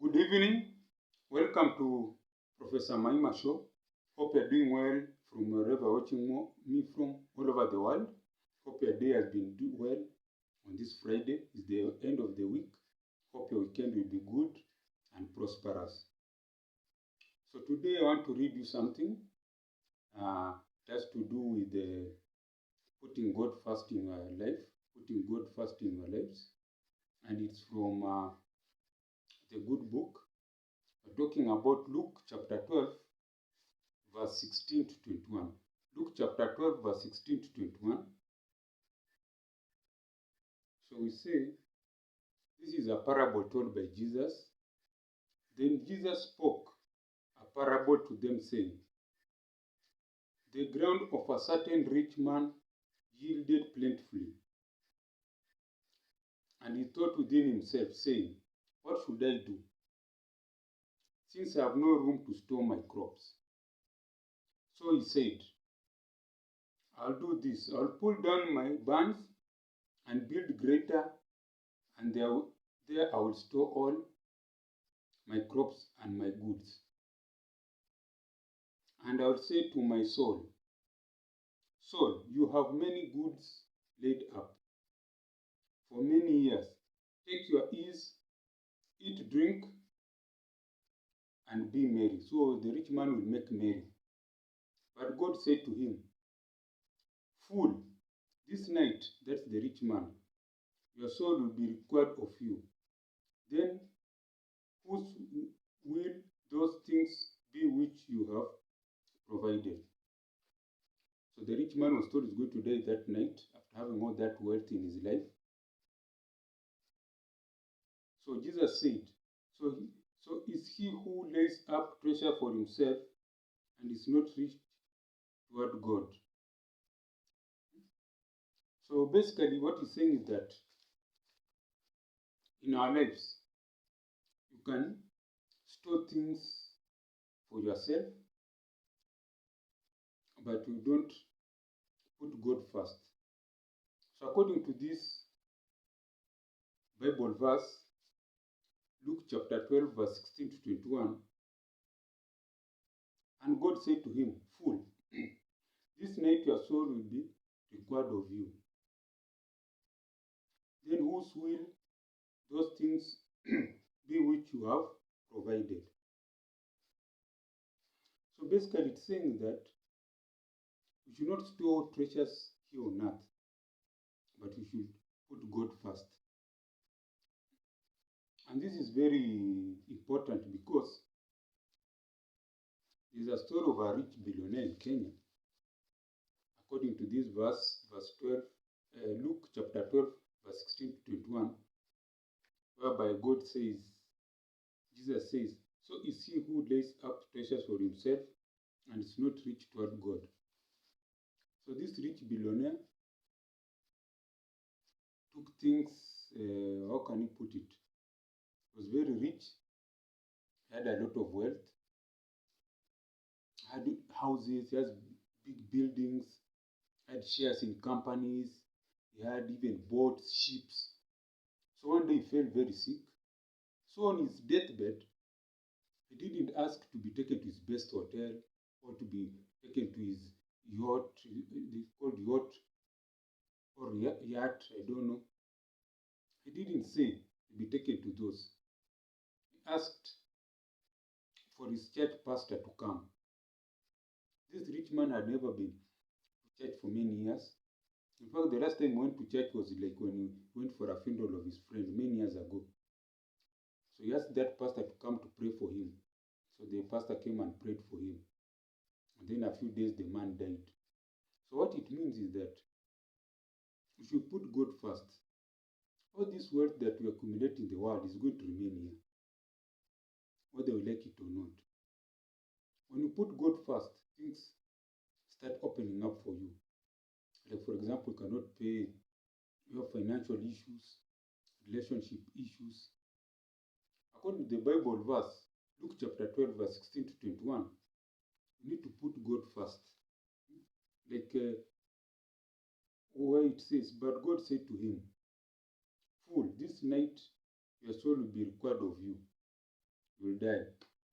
Good evening. Welcome to Professor Maima Show. Hope you're doing well from wherever you're watching me from all over the world. Hope your day has been well on this Friday. It's the end of the week. Hope your weekend will be good and prosperous. So today I want to read you something has to do with putting God first in your life, putting God first in your lives. And it's from the good book. We're talking about Luke chapter 12, verse 16 to 21. Luke chapter 12, verse 16 to 21. So we say, this is a parable told by Jesus. Then Jesus spoke a parable to them, saying, the ground of a certain rich man yielded plentifully. And he thought within himself, saying, what should I do, since I have no room to store my crops? So he said, I'll do this. I'll pull down my barns and build greater, and there I will store all my crops and my goods. And I will say to my soul, soul, you have many goods laid up for many years. Take your ease, eat, drink, and be merry. So the rich man will make merry. But God said to him, fool, this night, that's the rich man, your soul will be required of you. Then whose will those things be which you have provided? So the rich man was told he's going to die that night after having all that wealth in his life. So Jesus said, so is he who lays up treasure for himself and is not rich toward God. So basically what he's saying is that in our lives, you can store things for yourself, but you don't put God first. So according to this Bible verse, Luke chapter 12, verse 16 to 21, and God said to him, fool, this night your soul will be required of you. Then whose will those things be which you have provided? So basically it's saying that you should not store treasures here on earth, but you should put God first. And this is very important because there's a story of a rich billionaire in Kenya. According to this verse 12, Luke chapter 12, verse 16 to 21, whereby God says, Jesus says, so is he who lays up treasures for himself and is not rich toward God. So this rich billionaire took things, how can you put it? He was very rich, had a lot of wealth, had houses, he has big buildings, had shares in companies, he had even boats, ships. So one day he fell very sick. So on his deathbed, he didn't ask to be taken to his best hotel or to be taken to his yacht, it's called yacht or yacht, I don't know. He didn't say to be taken to those. He asked for his church pastor to come. This rich man had never been to church for many years. In fact, the last time he went to church was like when he went for a funeral of his friend many years ago. So he asked that pastor to come to pray for him. So the pastor came and prayed for him. And then a few days the man died. So what it means is that we should put God first. All this wealth that we accumulate in the world is going to remain here, whether we like it or not. When you put God first, things start opening up for you. Like for example, you cannot pay your financial issues, relationship issues. According to the Bible verse, Luke chapter 12, verse 16 to 21, you need to put God first. Like where it says, but God said to him, fool, this night your soul will be required of you. you will die.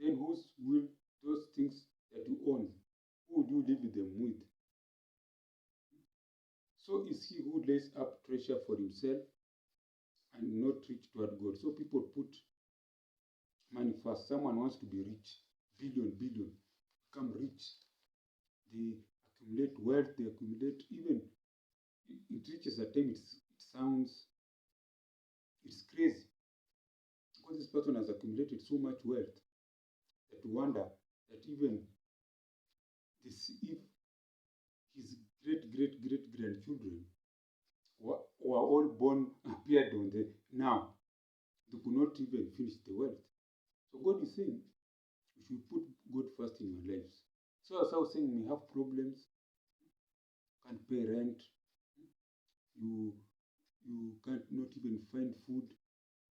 Then whose will those things that you own, who would you leave them with? So is he who lays up treasure for himself and not rich toward God. So people put money first. Someone wants to be rich, billion, become rich. They accumulate wealth, they accumulate even it reaches a time it sounds it's crazy because this person has accumulated so much wealth that you wonder that even this if his great grandchildren were all born appeared on the now they could not even finish the wealth. So God is saying you should put God first in your lives. So as I was saying, you may have problems, can't pay rent, you can't not even find food.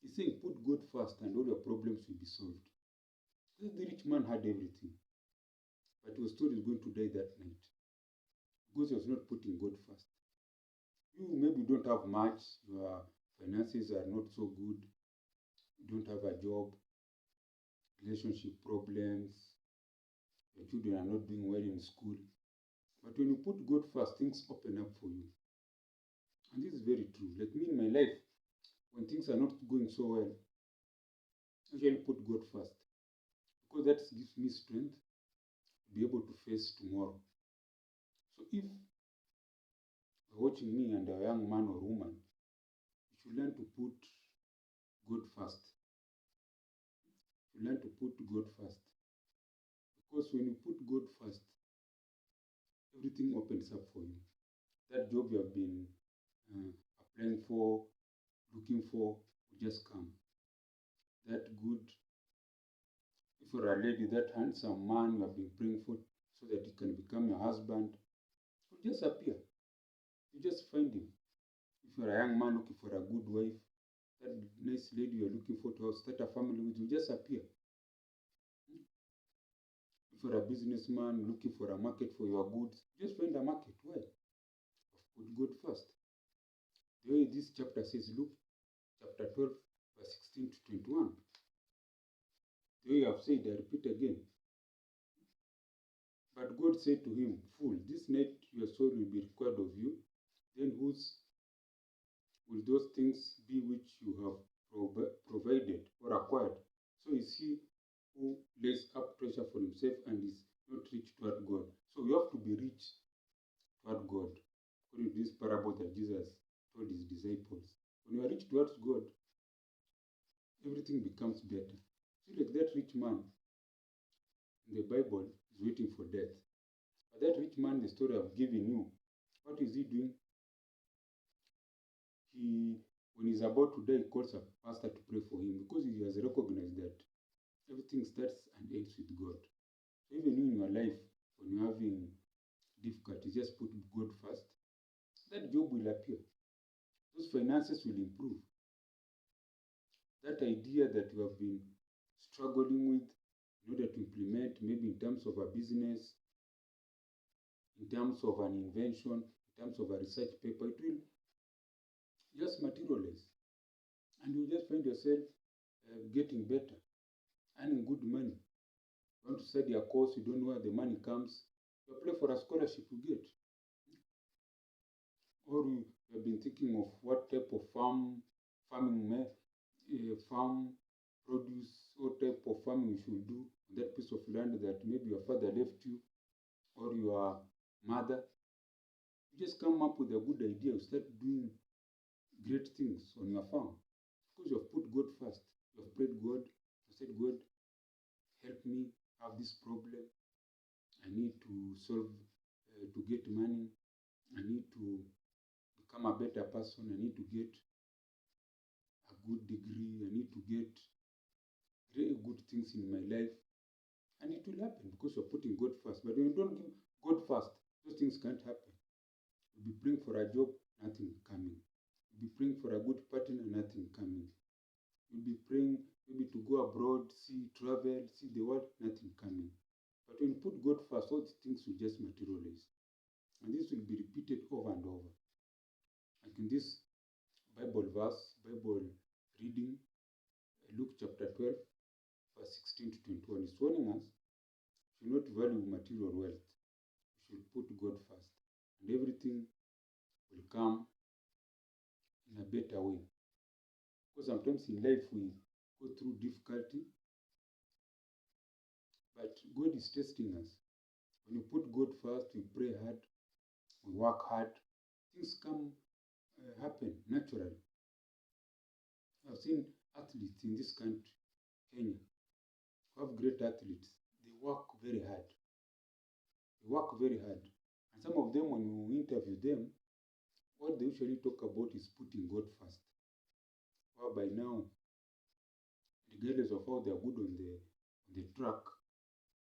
He's saying put God first and all your problems will be solved. The rich man had everything, but he was told he's going to die that night because he was not putting God first. You maybe don't have much, your finances are not so good, you don't have a job, relationship problems, your children are not doing well in school. But when you put God first, things open up for you. And this is very true. Like me in my life, when things are not going so well, I usually put God first because that gives me strength to be able to face tomorrow. So if you're watching me and a young man or woman, you should learn to put God first. You learn to put God first. Because when you put God first, everything opens up for you. That job you have been applying for, looking for, will just come. That good, if you're a lady, that handsome man you have been praying for so that he can become your husband, will just appear. You just find him. If you're a young man looking for a good wife, that nice lady you're looking for to start a family with will just appear. If you're a businessman looking for a market for your goods, just find a market. Why? Put God first. The way this chapter says, Luke chapter 12, verse 16 to 21. The way I've said, I repeat again. But God said to him, Fool, this night your soul will be required of you. Then whose will those things be which you have provided or acquired? So is he who lays up treasure for himself and is not rich toward God. So you have to be rich toward God. According to this parable that Jesus told his disciples. When you are rich towards God, everything becomes better. See, like that rich man in the Bible is waiting for death. But that rich man, the story I've given you, what is he doing? When he's about to die, he calls a pastor to pray for him because he has recognized that everything starts and ends with God. So even in your life, when you're having difficulty, just put God first. That job will appear. Those finances will improve. That idea that you have been struggling with in order to implement, maybe in terms of a business, in terms of an invention, in terms of a research paper, it will just materialize. And you just find yourself getting better, earning good money. You want to study a course, you don't know where the money comes, you apply for a scholarship, you get. Or you have been thinking of what type of farm produce, what type of farming you should do on that piece of land that maybe your father left you or your mother. You just come up with a good idea, you start doing great things on your farm because you have put God first. You have prayed God, you said, God, help me have this problem. I need to solve, to get money. I need to become a better person. I need to get a good degree. I need to get very good things in my life. And it will happen because you're putting God first. But when you don't give God first, those things can't happen. You'll be praying for a job, nothing coming. You'll be praying for a good partner, nothing coming. You'll be praying maybe to go abroad, travel, see the world, nothing coming. But when you put God first, all these things will just materialize. And this will be repeated over and over. Like in this Bible verse, Bible reading, Luke chapter 12, verse 16 to 21. It's warning us to not value material wealth. We should put God first, and everything will come in a better way. Because sometimes in life we go through difficulty, but God is testing us. When we put God first, we pray hard, we work hard, things happen naturally. I've seen athletes in this country, Kenya, who have great athletes. They work very hard. They work very hard. And some of them, when you interview them, what they usually talk about is putting God first. Well, by now, regardless of how they are good on the track,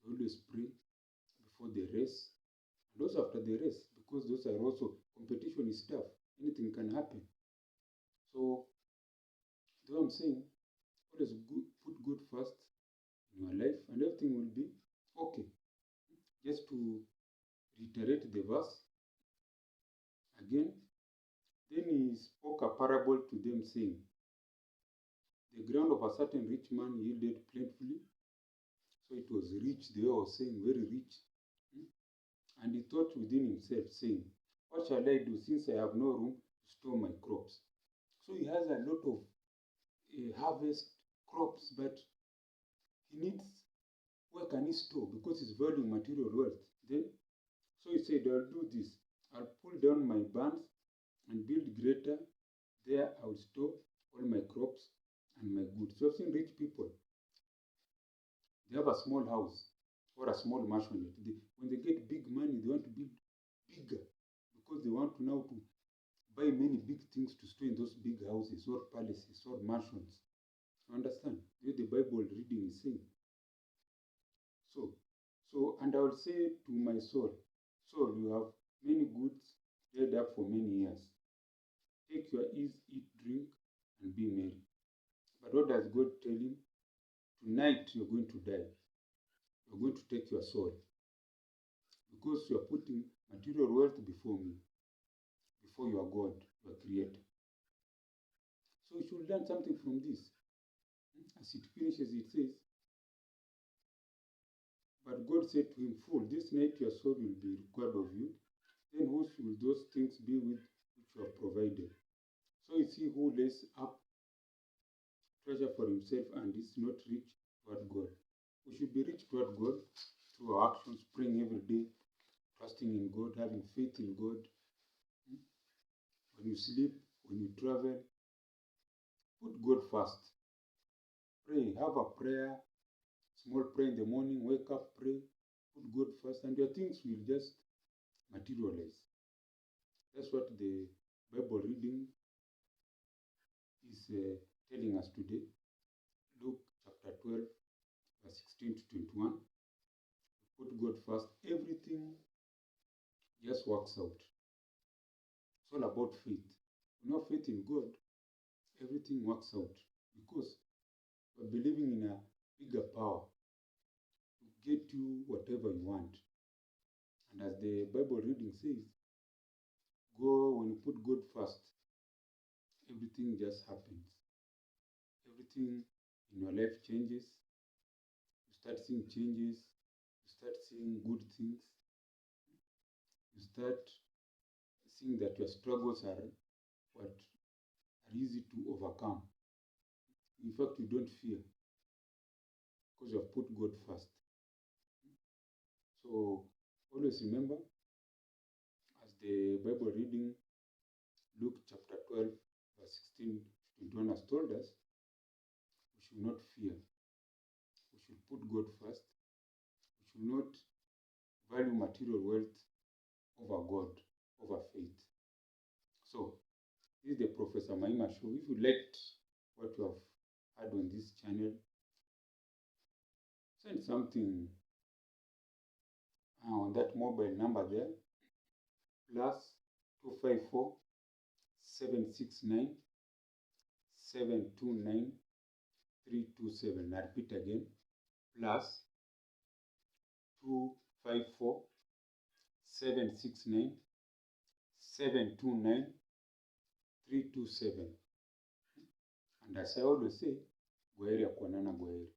they always pray before the race and also after the race, because those are also, competition is tough. Anything can happen. So, that's what I'm saying. Always put God first in your life and everything will be okay. Just to reiterate the verse again, then he spoke a parable to them, saying, the ground of a certain rich man yielded plentifully. So it was rich, they were saying, very rich. And he thought within himself, saying, what shall I do, since I have no room to store my crops? So he has a lot of harvest crops, but he needs, where can he store? Because he's valuing material wealth. Then, so he said, I'll do this. I'll pull down my barns and build greater. There I will store all my crops and my goods. So I've seen rich people. They have a small house or a small mansion. When they get big money, they want to build bigger because they want to now to buy many big things to store in those big houses or palaces or mansions. You understand? The Bible reading is saying. So, and I will say to my soul, soul, you have many goods laid up for many years. Take your ease, eat, drink, and be merry. But what does God tell him? Tonight you're going to die. You're going to take your soul. Because you're putting material wealth before me, before your God, your Creator. So you should learn something from this. As it finishes, it says, but God said to him, fool, this night your soul will be required of you. Then whose will those things be with which you have provided? So is he who lays up treasure for himself and is not rich toward God. We should be rich toward God through our actions, praying every day, trusting in God, having faith in God. When you sleep, when you travel, put God first. Pray, have a prayer, small prayer in the morning, wake up, pray, put God first, and your things will just materialize. That's what the Bible reading is telling us today. Luke chapter 12, verse 16 to 21. Put God first. Everything just works out. It's all about faith. When you have faith in God, everything works out because you're believing in a bigger power to get you whatever you want. And as the Bible reading says, when you put God first, everything just happens. Everything in your life changes. You start seeing changes. You start seeing good things. You start seeing that your struggles are easy to overcome. In fact, you don't fear because you have put God first. So always remember, as the Bible reading, Luke chapter 12, verse 16 to 21 has told us, we should not fear. We should put God first. We should not value material wealth over God, over faith. So, this is the Professor Maima Show. If you liked what you have heard on this channel, send something on that mobile number there, +254 769 729 327. I repeat again, +254 769 729 327. And as I always say, Gwaheri ya kuonana, Gwaheri.